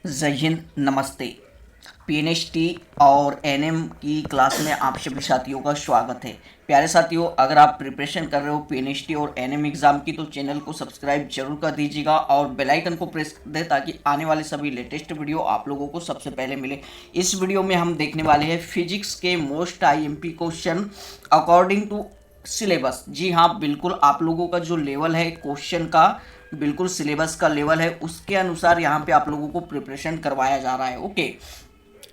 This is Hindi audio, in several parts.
जय हिंद, नमस्ते। पीएनएचटी और एनएम की क्लास में आप सभी साथियों का स्वागत है। प्यारे साथियों, अगर आप प्रिपरेशन कर रहे हो पीएनएचटी और एनएम एग्ज़ाम की तो चैनल को सब्सक्राइब जरूर कर दीजिएगा और बेल आइकन को प्रेस कर दें ताकि आने वाले सभी लेटेस्ट वीडियो आप लोगों को सबसे पहले मिले। इस वीडियो में हम देखने वाले हैं फिजिक्स के most IMP question according to syllabus. जी हाँ, बिल्कुल आप लोगों का जो लेवल है क्वेश्चन का, बिल्कुल सिलेबस का लेवल है, उसके अनुसार यहाँ पे आप लोगों को प्रिपरेशन करवाया जा रहा है। ओके,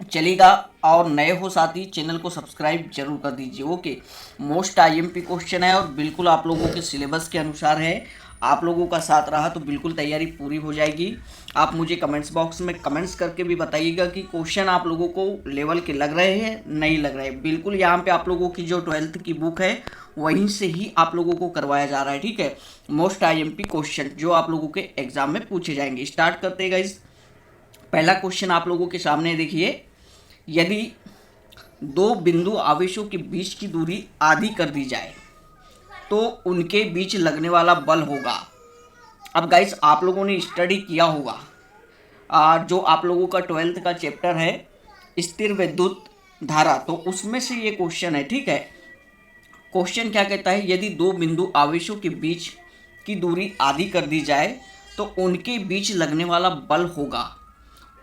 चलेगा। और नए हो साथी चैनल को सब्सक्राइब जरूर कर दीजिए। ओके, मोस्ट आईएमपी क्वेश्चन है और बिल्कुल आप लोगों के सिलेबस के अनुसार है। आप लोगों का साथ रहा तो बिल्कुल तैयारी पूरी हो जाएगी। आप मुझे कमेंट्स बॉक्स में कमेंट्स करके भी बताइएगा कि क्वेश्चन आप लोगों को लेवल के लग रहे हैं नहीं लग रहे हैं। बिल्कुल यहाँ पे आप लोगों की जो 12th की बुक है वहीं से ही आप लोगों को करवाया जा रहा है। ठीक है, मोस्ट आईएमपी क्वेश्चन जो आप लोगों के एग्जाम में पूछे जाएंगे। स्टार्ट करते हैं गाइस। पहला क्वेश्चन आप लोगों के सामने देखिए, यदि दो बिंदु आवेशों के बीच की दूरी आधी कर दी जाए तो उनके बीच लगने वाला बल होगा। अब गाइस आप लोगों ने स्टडी किया होगा, जो आप लोगों का 12th का चैप्टर है स्थिर विद्युत धारा, तो उसमें से ये क्वेश्चन है। ठीक है, क्वेश्चन क्या कहता है, यदि दो बिंदु आवेशों के बीच की दूरी आधी कर दी जाए तो उनके बीच लगने वाला बल होगा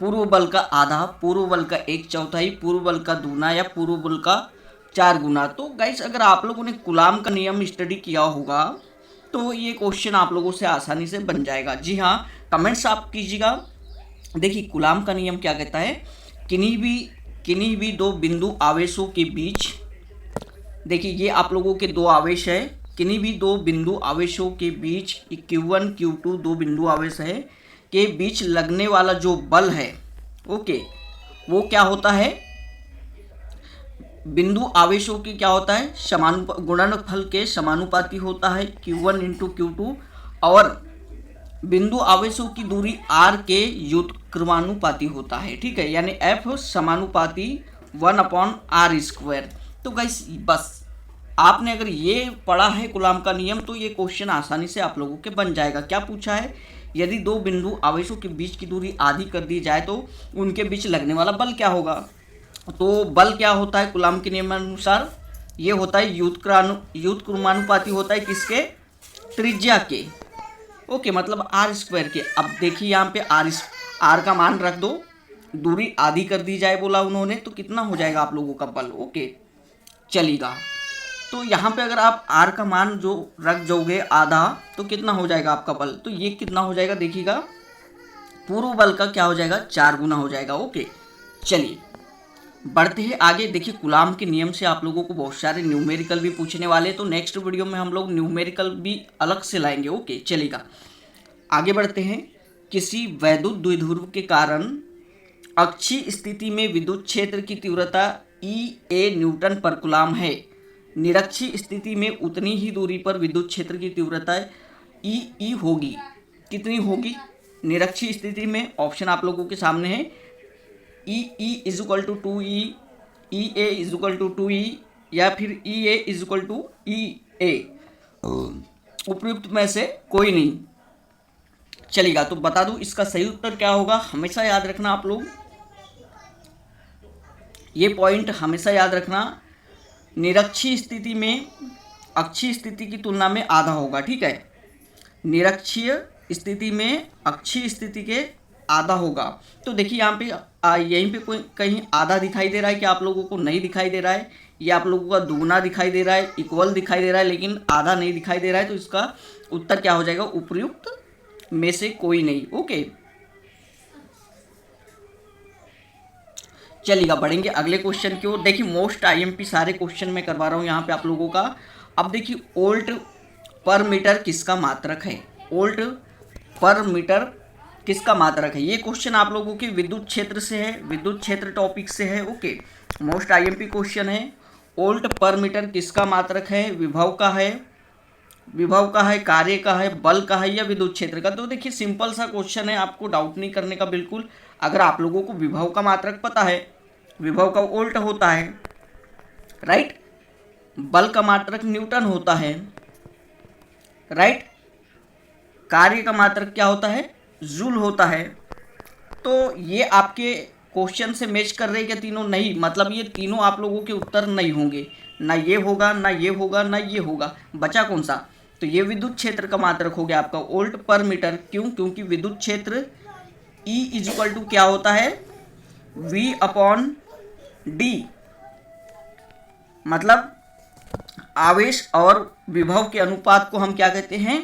पूर्व बल का आधा, पूर्व बल का एक चौथाई, पूर्व बल का दूना या पूर्व बल का 4 गुना। तो गाइस अगर आप लोगों ने कूलाम का नियम स्टडी किया होगा तो ये क्वेश्चन आप लोगों से आसानी से बन जाएगा। जी हाँ, कमेंट्स आप कीजिएगा। देखिए कूलाम का नियम क्या कहता है, किन्हीं भी दो बिंदु आवेशों के बीच, देखिए ये आप लोगों के दो आवेश है, किन्हीं भी दो बिंदु आवेशों के बीच Q1 Q2 दो बिंदु आवेश है के बीच लगने वाला जो बल है, ओके, वो क्या होता है, बिंदु आवेशों की क्या होता है, गुणनफल के समानुपाती होता है Q1 इंटू Q2, और बिंदु आवेशों की दूरी R के व्युत्क्रमानुपाती होता है। ठीक है, यानी F समानुपाती 1/r²। तो गाइस बस आपने अगर ये पढ़ा है कूलाम का नियम तो ये क्वेश्चन आसानी से आप लोगों के बन जाएगा। क्या पूछा है, यदि दो बिंदु आवेशों के बीच की दूरी आधी कर दी जाए तो उनके बीच लगने वाला बल क्या होगा। तो बल क्या होता है कूलाम के नियमानुसार, ये होता है व्युत्क्रमानुपाती होता है किसके, त्रिज्या के। ओके, मतलब r² के। अब देखिए यहाँ पे r का मान रख दो, दूरी आधी कर दी जाए बोला उन्होंने, तो कितना हो जाएगा आप लोगों का बल। ओके, चलेगा। तो यहाँ पे अगर आप r का मान जो रख जाओगे आधा तो कितना हो जाएगा आपका बल, तो ये कितना हो जाएगा देखिएगा, पूर्व बल का क्या हो जाएगा, 4 गुना हो जाएगा। ओके, चलिए बढ़ते हैं आगे। देखिए कूलाम के नियम से आप लोगों को बहुत सारे न्यूमेरिकल भी पूछने वाले हैं, तो नेक्स्ट वीडियो में हम लोग न्यूमेरिकल भी अलग से लाएंगे। ओके, चलेगा, आगे बढ़ते हैं। किसी वैद्युत द्विध्रुव के कारण अक्षीय स्थिति में विद्युत क्षेत्र की तीव्रता E न्यूटन पर कूलाम है। निरक्षीय स्थिति में उतनी ही दूरी पर विद्युत क्षेत्र की तीव्रता E होगी। कितनी होगी निरक्षीय स्थिति में, ऑप्शन आप लोगों के सामने है, E equal to 2E, EA equal to 2E, या फिर EA इजुकल टू EA, उपयुक्त में से कोई नहीं। चलेगा, तो बता दूं इसका सही उत्तर क्या होगा, हमेशा याद रखना आप लोग, ये पॉइंट हमेशा याद रखना, निरक्षीय स्थिति में अक्षीय स्थिति की तुलना में आधा होगा। ठीक है, निरक्षीय स्थिति में अक्षीय स्थिति के आधा होगा। तो देखिए यहाँ पे यहीं पे कोई कहीं आधा दिखाई दे रहा है कि आप लोगों को नहीं दिखाई दे रहा है, ये आप लोगों का दुगना दिखाई दे रहा है, इक्वल दिखाई दे रहा है, लेकिन आधा नहीं दिखाई दे रहा है। तो इसका उत्तर क्या हो जाएगा, उपयुक्त में से कोई नहीं। ओके, चलिएगा बढ़ेंगे अगले क्वेश्चन की ओर। देखिए मोस्ट आईएमपी सारे क्वेश्चन मैं करवा रहा हूँ यहाँ पे आप लोगों का। अब देखिए वोल्ट पर मीटर किसका मात्रक है, वोल्ट पर मीटर किसका मात्रक है, ये क्वेश्चन आप लोगों के विद्युत क्षेत्र से है, विद्युत क्षेत्र टॉपिक से है। ओके, मोस्ट आईएमपी क्वेश्चन है, वोल्ट पर मीटर किसका मात्रक है, विभव का है, कार्य का है, बल का है, या विद्युत क्षेत्र का। तो देखिए सिंपल सा क्वेश्चन है, आपको डाउट नहीं करने का बिल्कुल। अगर आप लोगों को विभव का मात्रक पता है, विभव का वोल्ट होता है, राइट, बल का मात्रक न्यूटन होता है, राइट, कार्य का मात्रक क्या होता है, जूल होता है। तो ये आपके क्वेश्चन से मैच कर रहे क्या तीनों? नहीं, मतलब ये तीनों आप लोगों के उत्तर नहीं होंगे, ना ये होगा, ना ये होगा, ना ये होगा। बचा कौन सा? तो ये विद्युत क्षेत्र का मात्रक हो गया आपका वोल्ट पर मीटर। क्यों? क्योंकि विद्युत क्षेत्र E इज इक्वल टू क्या होता है? V अपॉन डी, मतलब आवेश और विभव के अनुपात को हम क्या कहते हैं?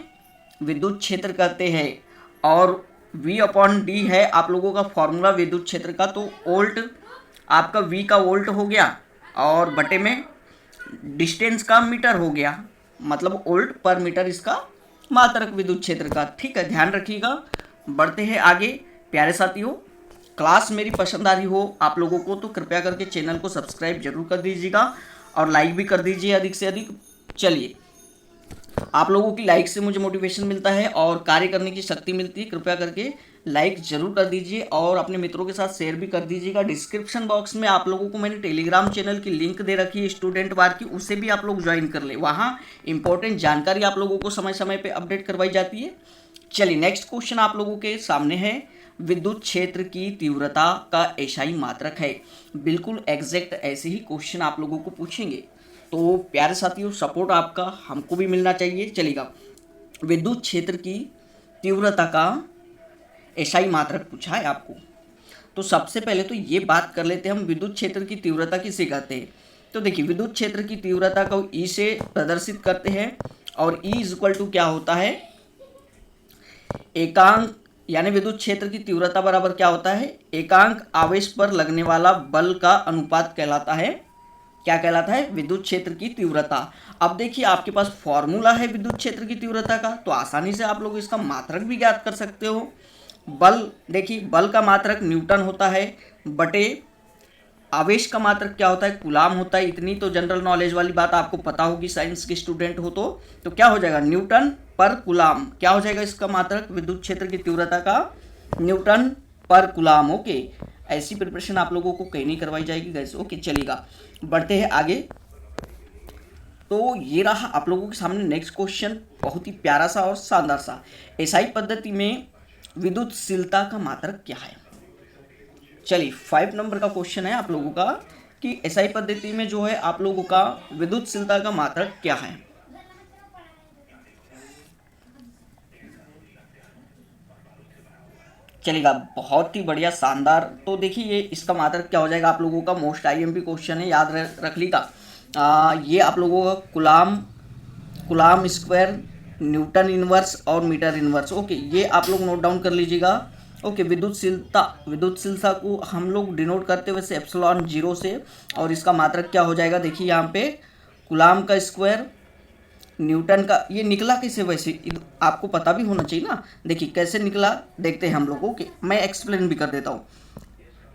विद्युत क्षेत्र कहते हैं। और V अपॉन डी है आप लोगों का फॉर्मूला विद्युत क्षेत्र का। तो वोल्ट आपका V का वोल्ट हो गया और बटे में डिस्टेंस का मीटर हो गया, मतलब वोल्ट पर मीटर इसका मात्रक विद्युत क्षेत्र का। ठीक है, ध्यान रखिएगा। बढ़ते हैं आगे प्यारे साथियों। क्लास मेरी पसंद आ रही हो आप लोगों को तो कृपया करके चैनल को सब्सक्राइब जरूर कर दीजिएगा और लाइक भी कर दीजिए अधिक से अधिक। चलिए, आप लोगों की लाइक से मुझे मोटिवेशन मिलता है और कार्य करने की शक्ति मिलती है। कृपया करके लाइक जरूर कर दीजिए और अपने मित्रों के साथ शेयर भी कर दीजिएगा। डिस्क्रिप्शन बॉक्स में आप लोगों को मैंने टेलीग्राम चैनल की लिंक दे रखी है स्टूडेंट वार की, उसे भी आप लोग ज्वाइन कर ले। वहाँ इंपॉर्टेंट जानकारी आप लोगों को समय समय पर अपडेट करवाई जाती है। चलिए, नेक्स्ट क्वेश्चन आप लोगों के सामने है। विद्युत क्षेत्र की तीव्रता का एसआई मात्रक है। बिल्कुल एग्जैक्ट ऐसे ही क्वेश्चन आप लोगों को पूछेंगे, तो प्यारे साथियों सपोर्ट आपका हमको भी मिलना चाहिए। चलेगा, विद्युत क्षेत्र की तीव्रता का एसआई मात्रक पूछा है आपको। तो सबसे पहले तो ये बात कर लेते हैं हम विद्युत क्षेत्र की तीव्रता किसे कहते हैं। तो देखिए, विद्युत क्षेत्र की तीव्रता को ई से प्रदर्शित करते हैं और ई इज इक्वल टू क्या होता है? एकांक, यानी विद्युत क्षेत्र की तीव्रता बराबर क्या होता है? एकांक आवेश पर लगने वाला बल का अनुपात कहलाता है। क्या कहलाता है? विद्युत क्षेत्र की तीव्रता। अब देखिए, आपके पास फॉर्मूला है विद्युत क्षेत्र की तीव्रता का, तो आसानी से आप लोग इसका मात्रक भी ज्ञात कर सकते हो। बल, देखिए बल का मात्रक न्यूटन होता है बटे आवेश का मात्रक क्या होता है? कूलाम होता है। इतनी तो जनरल नॉलेज वाली बात आपको पता होगी, साइंस के स्टूडेंट हो तो क्या हो जाएगा? न्यूटन पर कूलाम। क्या हो जाएगा इसका मात्रक विद्युत क्षेत्र की तीव्रता का? न्यूटन पर कूलाम। ओके, ऐसी प्रिपरेशन आप लोगों को कहीं नहीं करवाई जाएगी गैस। ओके, चलेगा, बढ़ते हैं आगे। तो ये रहा आप लोगों के सामने नेक्स्ट क्वेश्चन, बहुत ही प्यारा सा और शानदार सा। एसआई पद्धति में विद्युतशीलता का मात्रक क्या है? चलिए, 5 नंबर का क्वेश्चन है आप लोगों का कि एसआई पद्धति में जो है आप लोगों का विद्युतशीलता का मात्रक क्या है। चलेगा, बहुत ही बढ़िया, शानदार। तो देखिए, ये इसका मात्रक क्या हो जाएगा आप लोगों का? मोस्ट आईएमपी क्वेश्चन है, याद रख लीजिएगा। ये आप लोगों का कूलाम स्क्वायर, न्यूटन इनवर्स और मीटर इनवर्स। ओके, ये आप लोग नोट डाउन कर लीजिएगा। ओके, विद्युतशीलता को हम लोग डिनोट करते हैं वैसे एप्सिलॉन 0 से, और इसका मात्रक क्या हो जाएगा? देखिए यहाँ पे कूलाम का स्क्वायर, न्यूटन का। ये निकला कैसे? वैसे आपको पता भी होना चाहिए ना। देखिए कैसे निकला, देखते हैं हम लोग। ओके, मैं एक्सप्लेन भी कर देता हूँ।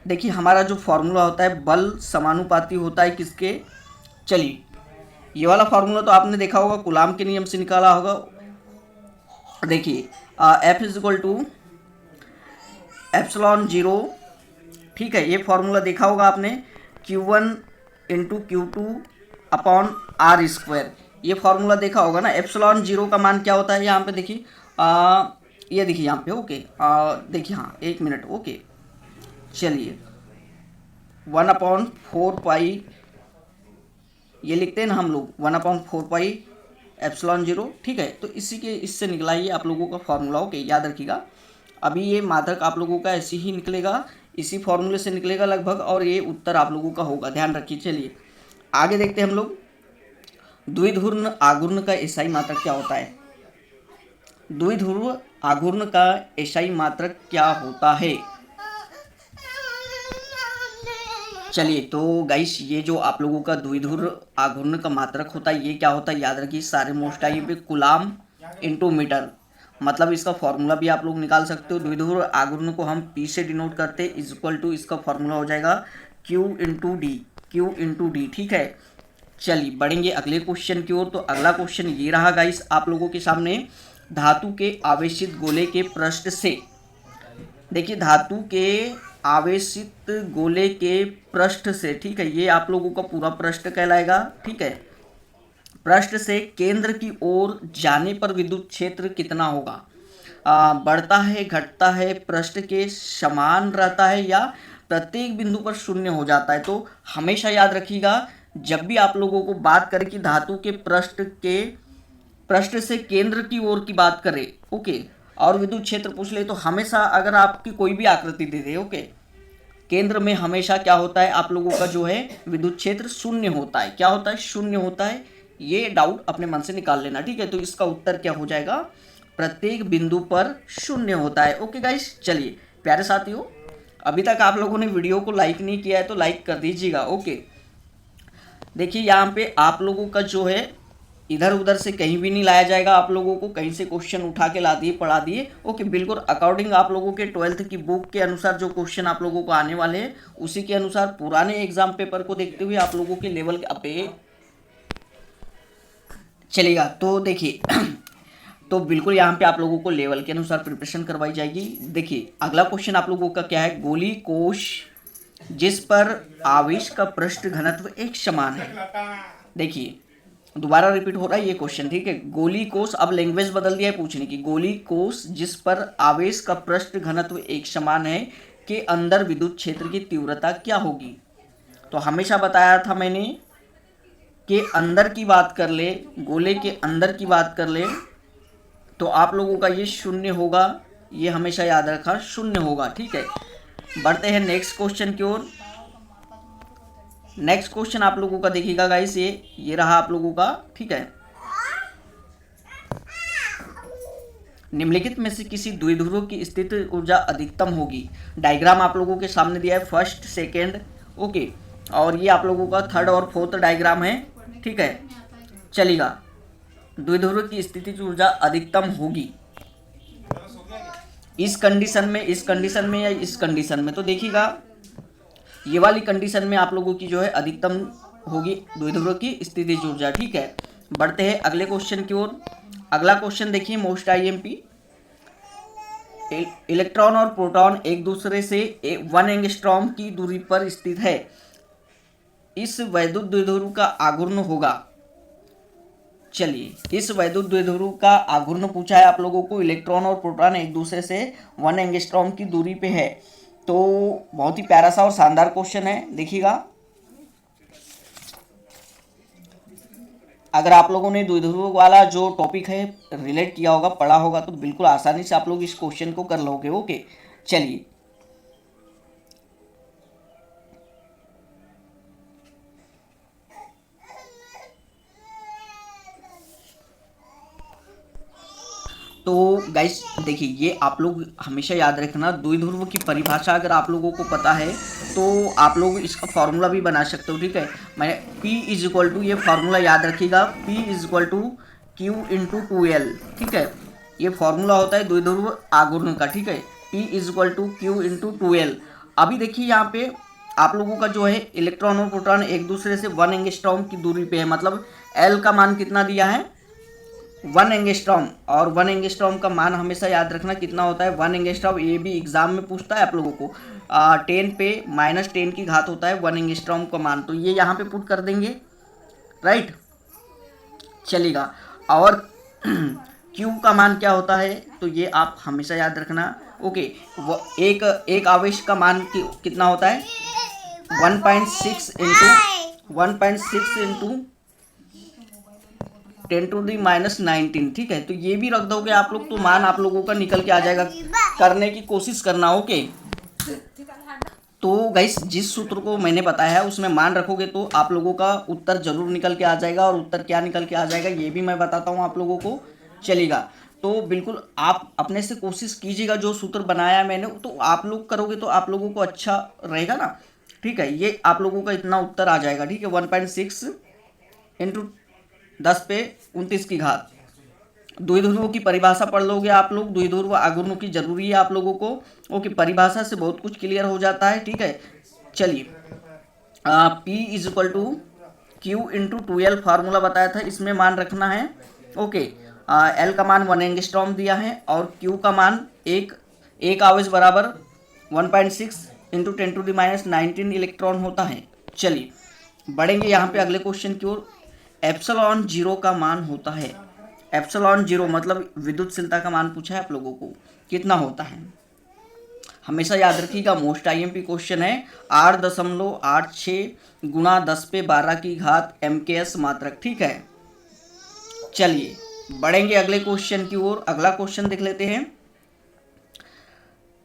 देखिए, हमारा जो फॉर्मूला होता है, बल समानुपाती होता है किसके? चलिए, ये वाला फार्मूला तो आपने देखा होगा, कूलाम के नियम से निकाला होगा। देखिए, F is equal to epsilon 0, ठीक है, ये फॉर्मूला देखा होगा आपने। Q1 into Q2 upon r square, ये फॉर्मूला देखा होगा ना। एप्सिलॉन 0 का मान क्या होता है? यहाँ पे देखिए, ये देखिए यहाँ पे। ओके, देखिए, हाँ 1 मिनट। ओके, चलिए, 1/4 पाई, ये लिखते हैं ना हम लोग, 1/4 पाई एप्सिलॉन 0। ठीक है, तो इससे निकला ये आप लोगों का फॉर्मूला। ओके, याद रखिएगा। अभी ये मात्रक आप लोगों का ऐसे ही निकलेगा, इसी फॉर्मूले से निकलेगा लगभग, और ये उत्तर आप लोगों का होगा, ध्यान रखिए। चलिए आगे देखते हैं हम लोग। द्विध्रुव आघूर्ण का एसआई मात्रक क्या होता है? द्विध्रुव आघूर्ण का एसआई मात्रक क्या होता है? चलिए, तो गाइस, ये जो आप लोगों का द्विध्रुव आघूर्ण का मात्रक होता है, ये क्या होता है? याद रखिए, सारे मोस्ट आई पे कूलाम इंटू मीटर, मतलब इसका फॉर्मूला भी आप लोग निकाल सकते हो। द्विध्रुव आघूर्ण को हम P से डिनोट करते हैं, इज इक्वल टू, इसका फॉर्मूला हो जाएगा Q इंटू डी। ठीक है, चलिए बढ़ेंगे अगले क्वेश्चन की ओर। तो अगला क्वेश्चन ये रहा गाइस आप लोगों के सामने। धातु के आवेशित गोले के पृष्ठ से, देखिए धातु के आवेशित गोले के पृष्ठ से, ठीक है, ये आप लोगों का पूरा पृष्ठ कहलाएगा। ठीक है, पृष्ठ से केंद्र की ओर जाने पर विद्युत क्षेत्र कितना होगा? बढ़ता है, घटता है, पृष्ठ के समान रहता है या प्रत्येक बिंदु पर शून्य हो जाता है। तो हमेशा याद रखिएगा, जब भी आप लोगों को बात करें कि धातु के पृष्ठ से केंद्र की ओर की बात करें, ओके, और विद्युत क्षेत्र पूछ ले, तो हमेशा अगर आपकी कोई भी आकृति दे दे, ओके, केंद्र में हमेशा क्या होता है आप लोगों का जो है विद्युत क्षेत्र शून्य होता है। क्या होता है? शून्य होता है। ये डाउट अपने मन से निकाल लेना, ठीक है। तो इसका उत्तर क्या हो जाएगा? प्रत्येक बिंदु पर शून्य होता है। ओके गाइस, चलिए प्यारे साथियों, अभी तक आप लोगों ने वीडियो को लाइक नहीं किया है तो लाइक कर दीजिएगा। ओके, देखिए यहाँ पे आप लोगों का जो है इधर उधर से कहीं भी नहीं लाया जाएगा, आप लोगों को कहीं से क्वेश्चन उठा के ला दिए, पढ़ा दिए। ओके, बिल्कुल अकॉर्डिंग आप लोगों के 12th की बुक के अनुसार जो क्वेश्चन आप लोगों को आने वाले हैं उसी के अनुसार पुराने एग्जाम पेपर को देखते हुए आप लोगों के लेवल पे चलेगा। तो देखिए तो बिल्कुल यहाँ पे आप लोगों को लेवल के अनुसार प्रिपरेशन करवाई जाएगी। देखिए अगला क्वेश्चन आप लोगों का क्या है? गोली कोश जिस पर आवेश का पृष्ठ घनत्व एक समान है। देखिए दोबारा रिपीट हो रहा है ये क्वेश्चन, ठीक है। गोली कोश, अब लैंग्वेज बदल दिया है पूछने की। गोली कोश जिस पर आवेश का पृष्ठ घनत्व एक समान है के अंदर विद्युत क्षेत्र की तीव्रता क्या होगी? तो हमेशा बताया था मैंने कि अंदर की बात कर ले, गोले के अंदर की बात कर ले तो आप लोगों का ये शून्य होगा, ये हमेशा याद रखा, शून्य होगा, ठीक है। बढ़ते हैं नेक्स्ट क्वेश्चन की ओर। नेक्स्ट क्वेश्चन आप लोगों का देखिएगा गाइस, ये रहा आप लोगों का, ठीक है। निम्नलिखित में से किसी द्विध्रुव की स्थित ऊर्जा अधिकतम होगी? डायग्राम आप लोगों के सामने दिया है, फर्स्ट सेकेंड, ओके, और ये आप लोगों का थर्ड और फोर्थ डायग्राम है, ठीक है। चलेगा, द्विध्रुव की स्थिति ऊर्जा अधिकतम होगी इस कंडीशन में, इस कंडीशन में या इस कंडीशन में? तो देखिएगा ये वाली कंडीशन में आप लोगों की जो है अधिकतम होगी द्विध्रुव की स्थितिज ऊर्जा, ठीक है। बढ़ते हैं अगले क्वेश्चन की ओर। अगला क्वेश्चन देखिए, मोस्ट आईएमपी। इलेक्ट्रॉन और प्रोटॉन एक दूसरे से 1 एंगस्ट्रॉम की दूरी पर स्थित है, इस वैद्युत द्विध्रुव का आघूर्ण होगा। चलिए, इस वैद्युत द्विध्रुव का आघूर्ण पूछा है आप लोगों को। इलेक्ट्रॉन और प्रोटॉन एक दूसरे से 1 एंगस्ट्रॉम की दूरी पे है, तो बहुत ही प्यारा सा और शानदार क्वेश्चन है। देखिएगा, अगर आप लोगों ने द्विध्रुव वाला जो टॉपिक है रिलेट किया होगा, पढ़ा होगा, तो बिल्कुल आसानी से आप लोग इस क्वेश्चन को कर लोगे। ओके, चलिए तो गाइस देखिए, ये आप लोग हमेशा याद रखना, द्विध्रुव की परिभाषा अगर आप लोगों को पता है तो आप लोग इसका फॉर्मूला भी बना सकते हो, ठीक है। मैं P इज इक्वल टू, ये फार्मूला याद रखिएगा, P is equal to Q into 2L, ठीक है। ये फार्मूला होता है द्विध्रुव आघूर्ण का, ठीक है। P is equal to Q into 2L। अभी देखिए यहाँ पे आप लोगों का जो है इलेक्ट्रॉन और प्रोटॉन एक दूसरे से 1 एंगस्ट्रॉम की दूरी पे है, मतलब L का मान कितना दिया है? 1 एंगस्ट्रॉम, और 1 एंगस्ट्रॉम का मान हमेशा याद रखना कितना होता है? 1 एंगस्ट्रॉम, ये भी एग्जाम में पूछता है आप लोगों को, 10 पे -10 की घात होता है 1 एंगस्ट्रॉम का मान, तो ये यहाँ पे पुट कर देंगे, राइट, चलेगा। और Q का मान क्या होता है? तो ये आप हमेशा याद रखना। ओके, वो एक आवेश का मान कितना होता है? 1.6 इंटू 10⁻⁹, ठीक है। तो ये भी रख दोगे आप लोग तो मान आप लोगों का निकल के आ जाएगा, करने की कोशिश करना। ओके, तो गाइस जिस सूत्र को मैंने बताया है उसमें मान रखोगे तो आप लोगों का उत्तर जरूर निकल के आ जाएगा, और उत्तर क्या निकल के आ जाएगा ये भी मैं बताता हूँ आप लोगों को, चलेगा। तो बिल्कुल आप अपने से कोशिश कीजिएगा, जो सूत्र बनाया है मैंने तो आप लोग करोगे तो आप लोगों को अच्छा रहेगा ना, ठीक है। ये आप लोगों का इतना उत्तर आ जाएगा, ठीक है, 1.6 इंटू 10⁻29 की घात। द्विध्रुव की परिभाषा पढ़ लोगे आप लोग, द्विध्रुव आघूर्ण की जरूरी है आप लोगों को। ओके, परिभाषा से बहुत कुछ क्लियर हो जाता है, ठीक है। चलिए, P is equal to Q into 2L formula बताया था, इसमें मान रखना है। ओके, L का मान 1 एंगस्ट्रॉम दिया है और Q का मान एक आवेश बराबर 1.6 इंटू 10⁻⁹ इलेक्ट्रॉन होता है। चलिए बढ़ेंगे यहाँ पे अगले क्वेश्चन की ओर। एप्सिलॉन 0 का मान होता है, एप्सिलॉन 0 मतलब विद्युतशीलता का मान पूछा है आप लोगों को, कितना होता है। हमेशा याद रखिएगा, मोस्ट आईएमपी क्वेश्चन है। 8.86 गुणा 10⁻12 MKS मात्रक, ठीक है। चलिए बढ़ेंगे अगले क्वेश्चन की ओर। अगला क्वेश्चन देख लेते हैं।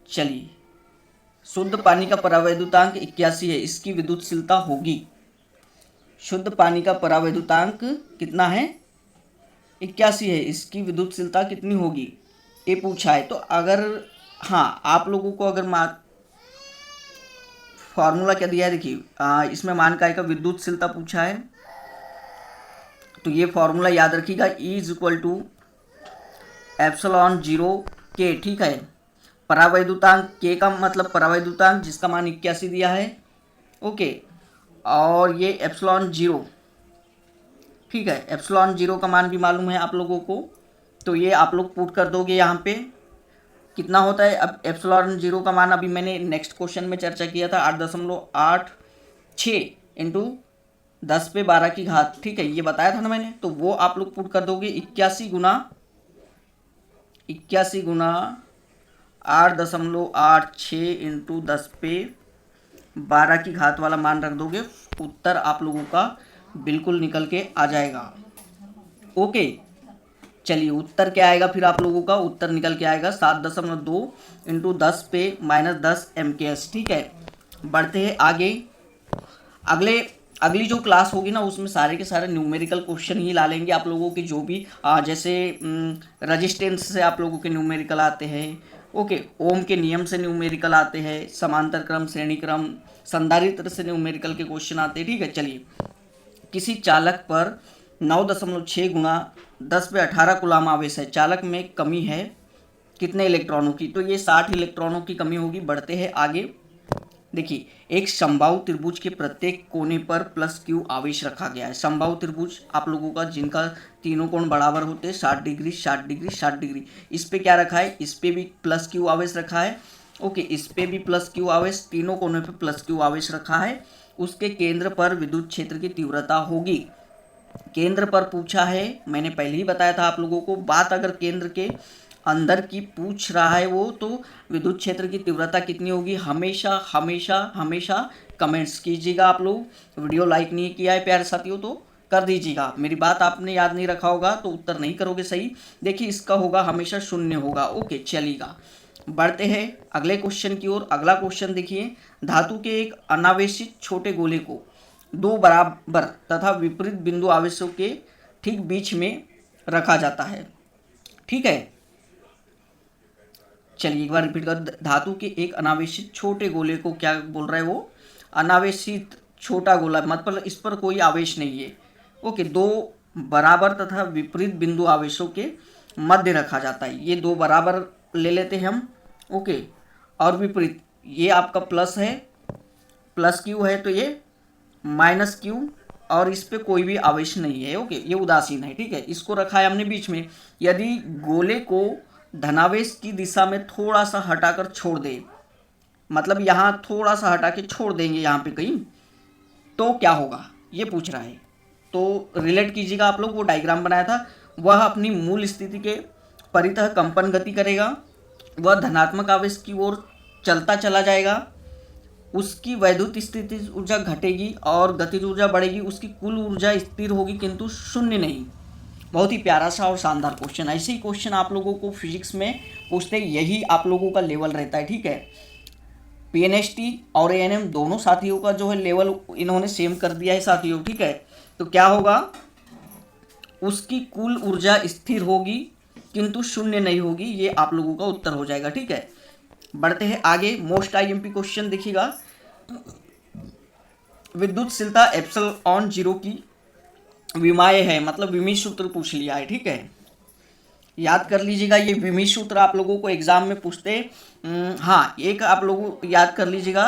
चलिए, शुद्ध पानी का परावैद्युतांक 81 है, इसकी विद्युतशीलता होगी। शुद्ध पानी का परावैद्युतांक कितना है? 81 है, इसकी विद्युतशीलता कितनी होगी, ये पूछा है। तो अगर हाँ, आप लोगों को अगर फॉर्मूला क्या दिया है देखिए, इसमें मान काय का विद्युतशीलता पूछा है, तो ये फॉर्मूला याद रखिएगा, E = एप्सिलॉन 0 K, ठीक है। परावैद्युतांक K का मतलब परावैद्युतांक जिसका मान 81 दिया है, ओके। और ये एप्सिलॉन 0, ठीक है। एप्सिलॉन 0 का मान भी मालूम है आप लोगों को, तो ये आप लोग पुट कर दोगे यहाँ पे, कितना होता है। अब एप्सिलॉन 0 का मान अभी मैंने नेक्स्ट क्वेश्चन में चर्चा किया था, 8.86 इंटू 10⁻12, ठीक है, ये बताया था ना मैंने। तो वो आप लोग पुट कर दोगे 81 गुना 8.86 इंटू 10⁻12 वाला मान रख दोगे, उत्तर आप लोगों का बिल्कुल निकल के आ जाएगा। ओके, चलिए उत्तर क्या आएगा फिर आप लोगों का, उत्तर निकल के आएगा 7.2 इंटू 10⁻10 MKS, ठीक है। बढ़ते हैं आगे। अगली जो क्लास होगी ना, उसमें सारे के सारे न्यूमेरिकल क्वेश्चन ही ला लेंगे आप लोगों के, जो भी जैसे रजिस्टेंस से आप लोगों के न्यूमेरिकल आते हैं, ओके। ओम के नियम से न्यूमेरिकल आते हैं, समांतर क्रम, श्रेणी क्रम, संधारित्र से न्यूमेरिकल के क्वेश्चन आते हैं, ठीक है। चलिए, किसी चालक पर 9.6 गुणा 10/18 कूलाम आवेश है, चालक में कमी है कितने इलेक्ट्रॉनों की, तो ये 60 इलेक्ट्रॉनों की कमी होगी। बढ़ते हैं आगे। देखिए, एक समबाहु त्रिभुज के प्रत्येक कोने पर +Q आवेश रखा गया है। समबाहु त्रिभुज आप लोगों का जिनका तीनों कोण बराबर होते हैं, 60 डिग्री, 60 डिग्री, 60 डिग्री, इस पे क्या रखा है, इस पे भी +Q आवेश रखा है, ओके। इस पे भी +Q आवेश, तीनों कोनों पे +Q आवेश रखा है। उसके केंद्र पर विद्युत क्षेत्र की तीव्रता होगी। केंद्र पर पूछा है, मैंने पहले ही बताया था आप लोगों को। बात अगर केंद्र के अंदर की पूछ रहा है वो, तो विद्युत क्षेत्र की तीव्रता कितनी होगी, हमेशा हमेशा हमेशा कमेंट्स कीजिएगा। आप लोग वीडियो लाइक नहीं किया है प्यारे साथियों, तो कर दीजिएगा। मेरी बात आपने याद नहीं रखा होगा तो उत्तर नहीं करोगे सही। देखिए, इसका होगा हमेशा 0 होगा, ओके, चलेगा। बढ़ते हैं अगले क्वेश्चन की ओर। अगला क्वेश्चन देखिए, धातु के एक अनावेशित छोटे गोले को 2 बराबर तथा विपरीत बिंदु आवेशों के ठीक बीच में रखा जाता है, ठीक है। चलिए एक बार रिपीट कर, धातु के एक अनावेशित छोटे गोले को क्या बोल रहा है वो, अनावेशित छोटा गोला, मतलब इस पर कोई आवेश नहीं है, ओके। 2 बराबर तथा विपरीत बिंदु आवेशों के मध्य रखा जाता है। ये 2 बराबर ले लेते हैं हम, ओके, और विपरीत ये आपका प्लस है, +Q है, तो ये -Q, और इस पे कोई भी आवेश नहीं है, ओके, ये उदासीन है, ठीक है। इसको रखा है हमने बीच में। यदि गोले को धनावेश की दिशा में थोड़ा सा हटाकर छोड़ दे, मतलब यहाँ थोड़ा सा हटा के छोड़ देंगे यहाँ पे कहीं, तो क्या होगा ये पूछ रहा है। तो रिलेट कीजिएगा आप लोग, वो डायग्राम बनाया था, वह अपनी मूल स्थिति के परितः कंपन गति करेगा, वह धनात्मक आवेश की ओर चलता चला जाएगा, उसकी वैद्युत स्थिति ऊर्जा घटेगी और गतिज ऊर्जा बढ़ेगी, उसकी कुल ऊर्जा स्थिर होगी किंतु शून्य नहीं। बहुत ही प्यारा सा और शानदार क्वेश्चन। ऐसे ही क्वेश्चन आप लोगों को फिजिक्स में पूछते, यही आप लोगों का लेवल रहता है, ठीक है। PNST और ANM दोनों साथियों का जो है लेवल इन्होंने सेम कर दिया है साथियों, ठीक है। तो क्या होगा, उसकी कुल ऊर्जा स्थिर होगी किंतु शून्य नहीं होगी, ये आप लोगों का उत्तर हो जाएगा, ठीक है। बढ़ते हैं आगे। मोस्ट IMP क्वेश्चन देखिएगा, विद्युतशीलता एप्सिलॉन 0 की विमाएँ है, मतलब विमी सूत्र पूछ लिया है, ठीक है। याद कर लीजिएगा, ये विमी सूत्र आप लोगों को एग्जाम में पूछते। हाँ, एक आप लोगों याद कर लीजिएगा,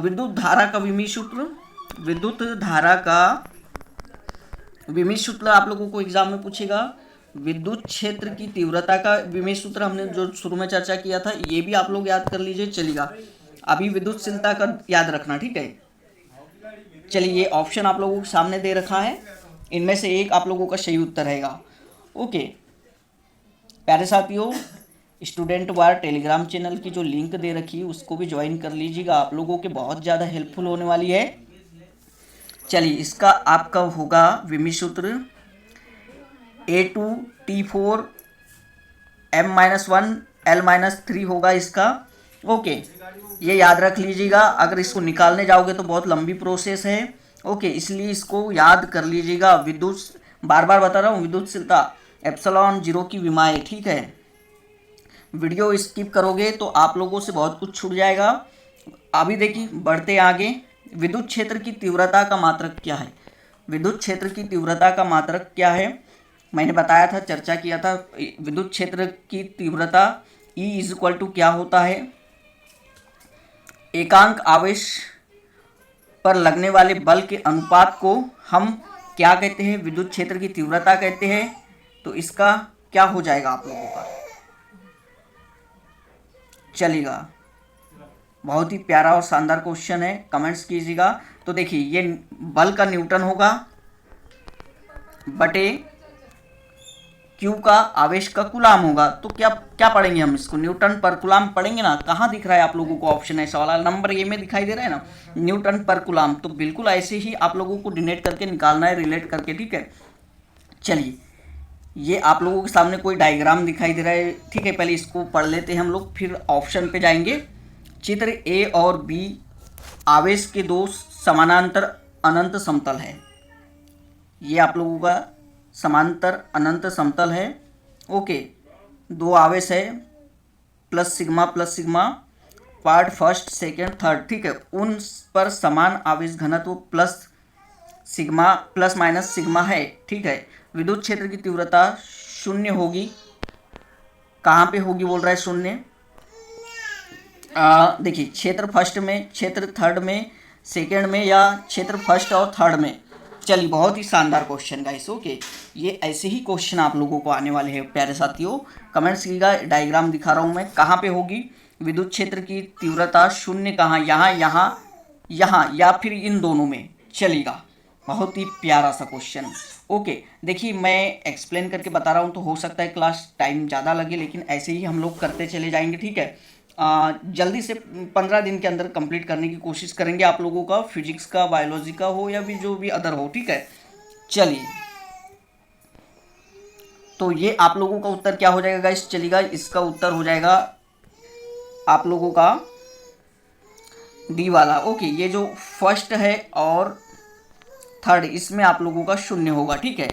विद्युत धारा का विमी सूत्र, विद्युत धारा का विमी सूत्र आप लोगों को एग्जाम में पूछेगा। विद्युत क्षेत्र की तीव्रता का विमी सूत्र हमने जो शुरू में चर्चा किया था, ये भी आप लोग याद कर लीजिए, चलेगा। अभी विद्युतशीलता का याद रखना, ठीक है। चलिए, ये ऑप्शन आप लोगों के सामने दे रखा है, इनमें से एक आप लोगों का सही उत्तर रहेगा, ओके प्यारे साथियों, स्टूडेंट वार टेलीग्राम चैनल की जो लिंक दे रखी है उसको भी ज्वाइन कर लीजिएगा, आप लोगों के बहुत ज़्यादा हेल्पफुल होने वाली है। चलिए, इसका आपका होगा विमी सूत्र A2T4 M-1 L-3 होगा इसका। ओके, ये याद रख लीजिएगा, अगर इसको निकालने जाओगे तो बहुत लंबी प्रोसेस है। ओके, इसलिए इसको याद कर लीजिएगा। विद्युत, बार बार बता रहा हूँ, विद्युतशीलता एप्सिलॉन जीरो की विमाएँ, ठीक है। वीडियो स्किप करोगे तो आप लोगों से बहुत कुछ छूट जाएगा। अभी देखिए, बढ़ते आगे। विद्युत क्षेत्र की तीव्रता का मात्रक क्या है? विद्युत क्षेत्र की तीव्रता का मात्रक क्या है? मैंने बताया था, चर्चा किया था। विद्युत क्षेत्र की तीव्रता E इक्वल टू क्या होता है? एकांक आवेश पर लगने वाले बल के अनुपात को हम क्या कहते हैं? विद्युत क्षेत्र की तीव्रता कहते हैं। तो इसका क्या हो जाएगा आप लोगों का? चलेगा, बहुत ही प्यारा और शानदार क्वेश्चन है, कमेंट्स कीजिएगा। तो देखिए, ये बल का न्यूटन होगा बटे क्यू का आवेश का कुलाम होगा। तो क्या क्या पढ़ेंगे हम इसको? न्यूटन पर कुलाम पढ़ेंगे ना। कहाँ दिख रहा है आप लोगों को ऑप्शन? ऐसा वाला नंबर ए में दिखाई दे रहा है ना, न्यूटन पर कुलाम। तो बिल्कुल ऐसे ही आप लोगों को डिनोट करके निकालना है, रिलेट करके, ठीक है। चलिए, ये आप लोगों के सामने कोई डायग्राम दिखाई दे रहा है, ठीक है। पहले इसको पढ़ लेते हैं हम लोग, फिर ऑप्शन पे जाएंगे। चित्र ए और बी आवेश के दो समानांतर अनंत समतल है। ये आप लोगों का समांतर अनंत समतल है। ओके, दो आवेश है, plus sigma part first second third, ठीक है। उन पर समान आवेश घनत्व plus sigma plus minus sigma है, ठीक है। विद्युत क्षेत्र की तीव्रता शून्य होगी। कहाँ पे होगी बोल रहा है शून्य? देखिए, क्षेत्र फर्स्ट में, क्षेत्र थर्ड में, सेकेंड में, या क्षेत्र फर्स्ट और थर्ड में। चलिए, बहुत ही शानदार क्वेश्चन गाइस। ओके, ये ऐसे ही क्वेश्चन आप लोगों को आने वाले हैं प्यारे साथियों। कमेंट्स कीजिएगा, डायग्राम दिखा रहा हूँ मैं, कहाँ पे होगी विद्युत क्षेत्र की तीव्रता शून्य? कहाँ? यहाँ, यहाँ, यहाँ, या फिर इन दोनों में। चलेगा, बहुत ही प्यारा सा क्वेश्चन। ओके, देखिए, मैं एक्सप्लेन करके बता रहा हूँ, तो हो सकता है क्लास टाइम ज़्यादा लगे, लेकिन ऐसे ही हम लोग करते चले जाएंगे, ठीक है। जल्दी से 15 दिन के अंदर कंप्लीट करने की कोशिश करेंगे आप लोगों का, फिजिक्स का, बायोलॉजी का हो या भी जो भी अदर हो, ठीक है। चलिए, तो ये आप लोगों का उत्तर क्या हो जाएगा गाइस? चलिएगा, इसका उत्तर हो जाएगा आप लोगों का डी वाला। ओके, ये जो फर्स्ट है और थर्ड, इसमें आप लोगों का शून्य होगा, ठीक है।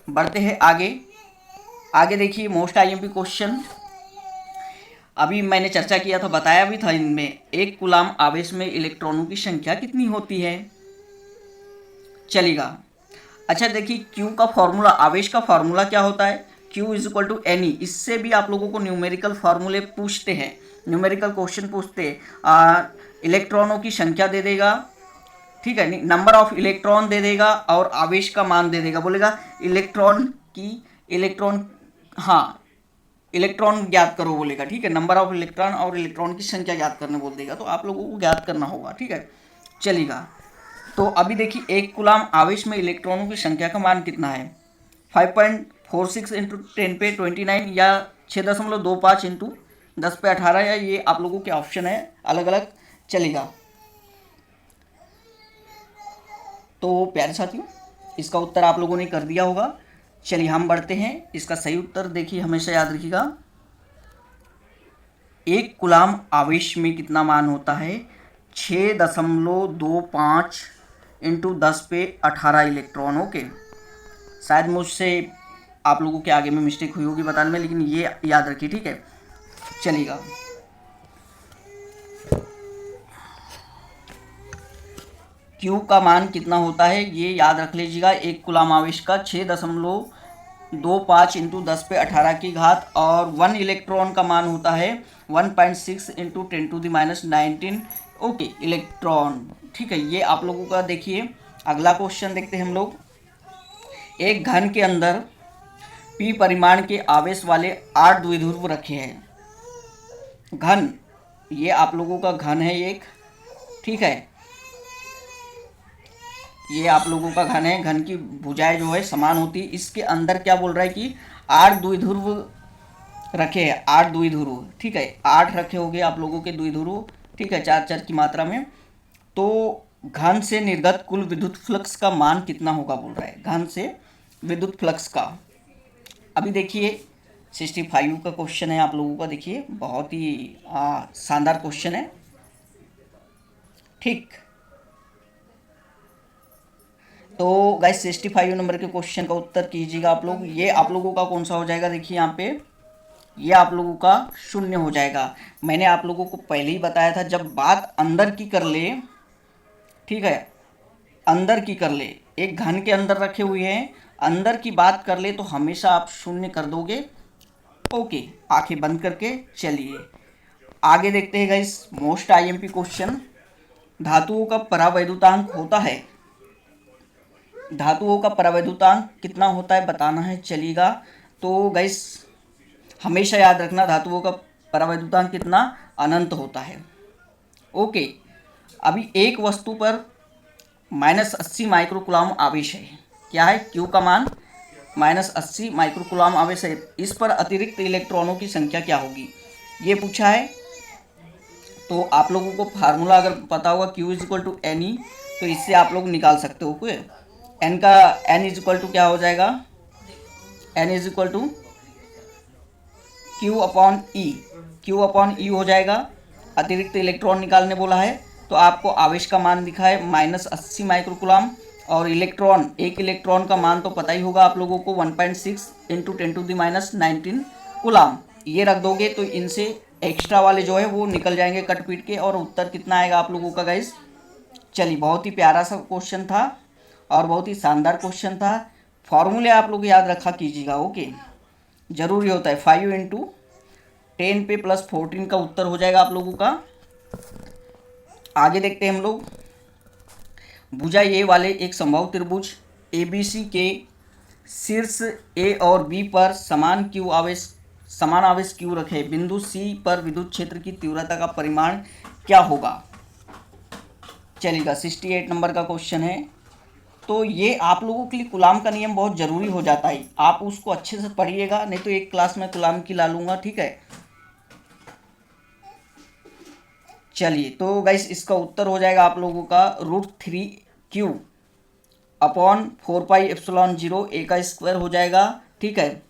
बढ़ते हैं आगे। आगे देखिए, मोस्ट आईएमपी क्वेश्चन। अभी मैंने चर्चा किया था, बताया भी था इनमें, एक कूलाम आवेश में इलेक्ट्रॉनों की संख्या कितनी होती है? चलेगा। अच्छा, देखिए, क्यू का फॉर्मूला, आवेश का फॉर्मूला क्या होता है? Q is equal to n e. इससे भी आप लोगों को न्यूमेरिकल फार्मूले पूछते हैं, न्यूमेरिकल क्वेश्चन पूछते हैं। इलेक्ट्रॉनों की संख्या दे देगा, ठीक है, नंबर ऑफ इलेक्ट्रॉन दे देगा, और आवेश का मान दे देगा। बोलेगा इलेक्ट्रॉन ज्ञात करो बोलेगा, ठीक है। नंबर ऑफ इलेक्ट्रॉन और इलेक्ट्रॉन की संख्या ज्ञात करने बोल देगा, तो आप लोगों को ज्ञात करना होगा, ठीक है। चलेगा, तो अभी देखिए, एक कूलाम आवेश में इलेक्ट्रॉनों की संख्या का मान कितना है? 5.46 इंटू 10 पे 29, या 6.25 इंटू 10 पे 18, या ये आप लोगों के ऑप्शन है अलग अलग। चलेगा, तो प्यारे साथियों, इसका उत्तर आप लोगों ने कर दिया होगा। चलिए, हम बढ़ते हैं। इसका सही उत्तर देखिए, हमेशा याद रखिएगा, एक कूलाम आवेश में कितना मान होता है? 6.25 इंटू 10 पे 18 इलेक्ट्रॉन। ओके, शायद मुझसे आप लोगों के आगे में मिस्टेक हुई होगी बताने में, लेकिन ये याद रखिए, ठीक है। चलिएगा, क्यू का मान कितना होता है ये याद रख लीजिएगा। एक कूलाम आवेश का 6.25 इंटू 10 पे 18 की घात, और 1 इलेक्ट्रॉन का मान होता है 1.6 इंटू 10⁻19 ओके इलेक्ट्रॉन, ठीक है। ये आप लोगों का देखिए, अगला क्वेश्चन देखते हैं हम लोग। एक घन के अंदर p परिमाण के आवेश वाले 8 द्विध्रुव रखे हैं। घन, ये आप लोगों का घन है एक, ठीक है। ये आप लोगों का घन है, घन की भुजाएं जो है समान होती है। इसके अंदर क्या बोल रहा है कि 8 द्विध्रुव रखे हैं, 8 द्विध्रुव, ठीक है, 8 रखे होंगे आप लोगों के द्विध्रुव, ठीक है, 4 4 की मात्रा में। तो घन से निर्गत कुल विद्युत फ्लक्स का मान कितना होगा बोल रहा है, घन से विद्युत फ्लक्स का। अभी देखिए 65 का क्वेश्चन है आप लोगों का, देखिए बहुत ही शानदार क्वेश्चन है, ठीक। तो गाइस 65 नंबर के क्वेश्चन का उत्तर कीजिएगा आप लोग। ये आप लोगों का कौन सा हो जाएगा, देखिए यहाँ पे ये आप लोगों का 0 हो जाएगा। मैंने आप लोगों को पहले ही बताया था, जब बात अंदर की कर ले, ठीक है, अंदर की कर ले, एक घन के अंदर रखे हुए हैं, अंदर की बात कर ले तो हमेशा आप 0 कर दोगे। ओके, आंखें बंद करके चलिए आगे देखते हैं गाइस, मोस्ट आईएमपी क्वेश्चन। धातुओं का परावैद्युतांक होता है, धातुओं का परावैद्युतांक कितना होता है बताना है, चलिएगा। तो गाइस हमेशा याद रखना, धातुओं का परावैद्युतांक कितना, अनंत होता है। ओके, अभी एक वस्तु पर -80 माइक्रोकुलाम आवेश है, क्या है, क्यू का मान -80 माइक्रोकुलाम आवेश है, इस पर अतिरिक्त इलेक्ट्रॉनों की संख्या क्या होगी, ये पूछा है। तो आप लोगों को फार्मूला अगर पता होगा Q = NE, तो इससे आप लोग निकाल सकते हो। कोई N का N = क्या हो जाएगा, N = Q/E, Q/E हो जाएगा। अतिरिक्त इलेक्ट्रॉन निकालने बोला है, तो आपको आवेश का मान दिखा है -80 माइक्रोकुलाम, और इलेक्ट्रॉन, एक इलेक्ट्रॉन का मान तो पता ही होगा आप लोगों को, 1.6 × 10⁻19 कुलाम। ये रख दोगे तो इनसे एक्स्ट्रा वाले जो है वो निकल जाएंगे कट पीट के, और उत्तर कितना आएगा आप लोगों का गाइस। चलिए, बहुत ही प्यारा सा क्वेश्चन था और बहुत ही शानदार क्वेश्चन था। फॉर्मूले आप लोग याद रखा कीजिएगा, ओके, जरूरी होता है। 5 × 10 पे +14 का उत्तर हो जाएगा आप लोगों का। आगे देखते हैं हम लोग, भुजा ए वाले एक समबाहु त्रिभुज ABC के शीर्ष A और B पर समान आवेश Q रखे, बिंदु C पर विद्युत क्षेत्र की तीव्रता का परिमाण क्या होगा। चलिएगा, 68 नंबर का क्वेश्चन है। तो ये आप लोगों के लिए कूलाम का नियम बहुत ज़रूरी हो जाता है, आप उसको अच्छे से पढ़िएगा, नहीं तो एक क्लास में कूलाम की ला लूँगा, ठीक है। चलिए, तो गाइस इसका उत्तर हो जाएगा आप लोगों का √3Q/4πε0 A का स्क्वायर हो जाएगा, ठीक है।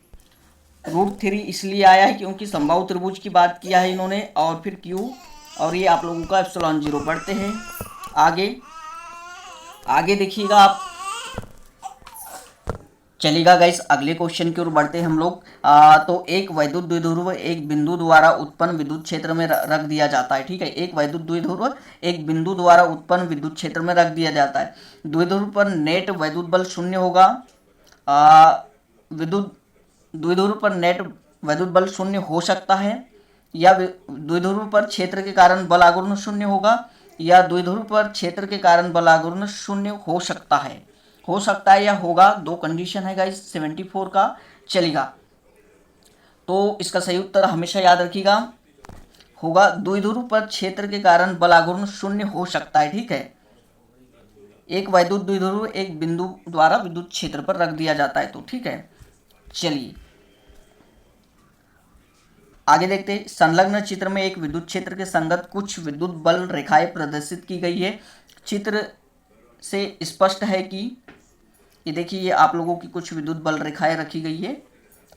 √3 इसलिए आया है क्योंकि समबाहु त्रिभुज की बात किया है इन्होंने, और फिर Q, और ये आप लोगों का ε0 पढ़ते हैं। आगे देखिएगा आप, चलिएगा गाइस अगले क्वेश्चन की ओर बढ़ते हैं हम लोग। तो एक वैद्युत द्विध्रुव एक बिंदु द्वारा उत्पन्न विद्युत क्षेत्र में रख दिया जाता है, ठीक है। एक वैद्युत द्विध्रुव एक बिंदु द्वारा उत्पन्न विद्युत क्षेत्र में रख दिया जाता है। द्विध्रुव पर नेट वैद्युत बल 0 होगा, द्विध्रुव पर नेट वैद्युत बल 0 हो सकता है, या द्विध्रुव पर क्षेत्र के कारण बल आघूर्ण 0 होगा, या द्विध्रुव पर क्षेत्र के कारण बल आघूर्ण 0 हो सकता है, या होगा, दो कंडीशन है गाइस 74 का। चलेगा, तो इसका सही उत्तर हमेशा याद रखिएगा, होगा द्विध्रुव पर क्षेत्र के कारण बल आघूर्ण 0 हो सकता है, ठीक है। एक वैद्युत द्विध्रुव एक बिंदु द्वारा विद्युत क्षेत्र पर रख दिया जाता है, तो ठीक है। चलिए आगे देखते हैं, संलग्न चित्र में एक विद्युत क्षेत्र के संगत कुछ विद्युत बल रेखाएं प्रदर्शित की गई है। चित्र से स्पष्ट है कि ये देखिए, ये आप लोगों की कुछ विद्युत बल रेखाएं रखी गई है,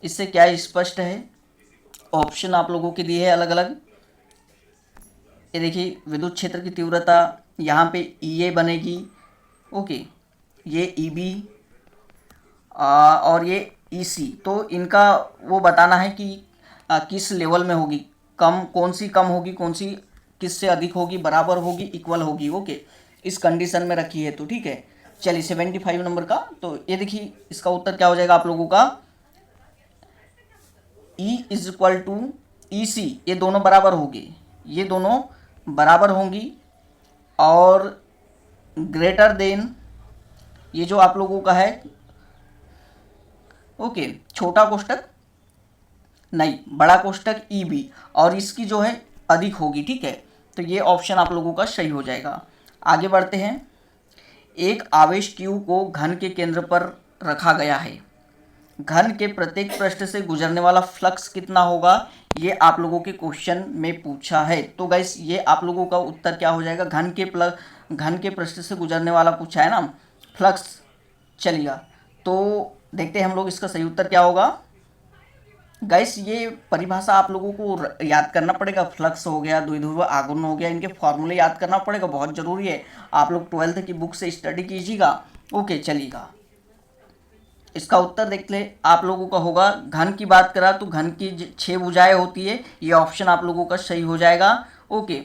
इससे क्या स्पष्ट है, ऑप्शन आप लोगों के दिए है अलग अलग। ये देखिए, विद्युत क्षेत्र की तीव्रता यहाँ पे EA बनेगी, ओके, ये EB और ये EC, तो इनका वो बताना है कि किस लेवल में होगी, कौन सी कम होगी, कौन सी किससे अधिक होगी, बराबर होगी, इक्वल होगी, ओके, इस कंडीशन में रखी है, तो ठीक है। चलिए 75 नंबर का, तो ये देखिए इसका उत्तर क्या हो जाएगा आप लोगों का, E = EC, ये दोनों बराबर होंगे, ये दोनों बराबर होंगी, और ग्रेटर देन ये जो आप लोगों का है, ओके, छोटा कोष्टक नहीं, बड़ा कोष्टक EB, और इसकी जो है अधिक होगी, ठीक है। तो ये ऑप्शन आप लोगों का सही हो जाएगा। आगे बढ़ते हैं, एक आवेश Q को घन के केंद्र पर रखा गया है, घन के प्रत्येक पृष्ठ से गुजरने वाला फ्लक्स कितना होगा, ये आप लोगों के क्वेश्चन में पूछा है। तो गाइस ये आप लोगों का उत्तर क्या हो जाएगा, घन के पृष्ठ से गुजरने वाला पूछा है ना फ्लक्स। चलिएगा तो देखते हैं हम लोग इसका सही उत्तर क्या होगा। गाइस ये परिभाषा आप लोगों को याद करना पड़ेगा। फ्लक्स हो गया, द्विध्रुव आघूर्ण हो गया, इनके फॉर्मूले याद करना पड़ेगा, बहुत ज़रूरी है। आप लोग 12th की बुक से स्टडी कीजिएगा। ओके चलिएगा इसका उत्तर देख ले आप लोगों का होगा। घन की बात करा तो घन की 6 भुजाएं होती है, ये ऑप्शन आप लोगों का सही हो जाएगा। ओके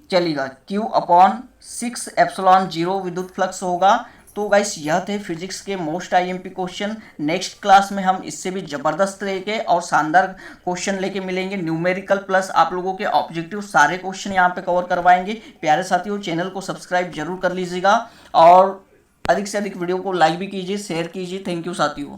चलिएगा Q/6 एप्सिलॉन 0 विद्युत फ्लक्स होगा। तो गाइस यह थे फिजिक्स के most IMP question. Next class में हम इससे भी ज़बरदस्त लेके और शानदार क्वेश्चन लेके मिलेंगे। न्यूमेरिकल प्लस आप लोगों के ऑब्जेक्टिव सारे क्वेश्चन यहाँ पे कवर करवाएंगे। प्यारे साथियों चैनल को सब्सक्राइब जरूर कर लीजिएगा और अधिक से अधिक वीडियो को लाइक भी कीजिए, शेयर कीजिए। थैंक यू साथियों।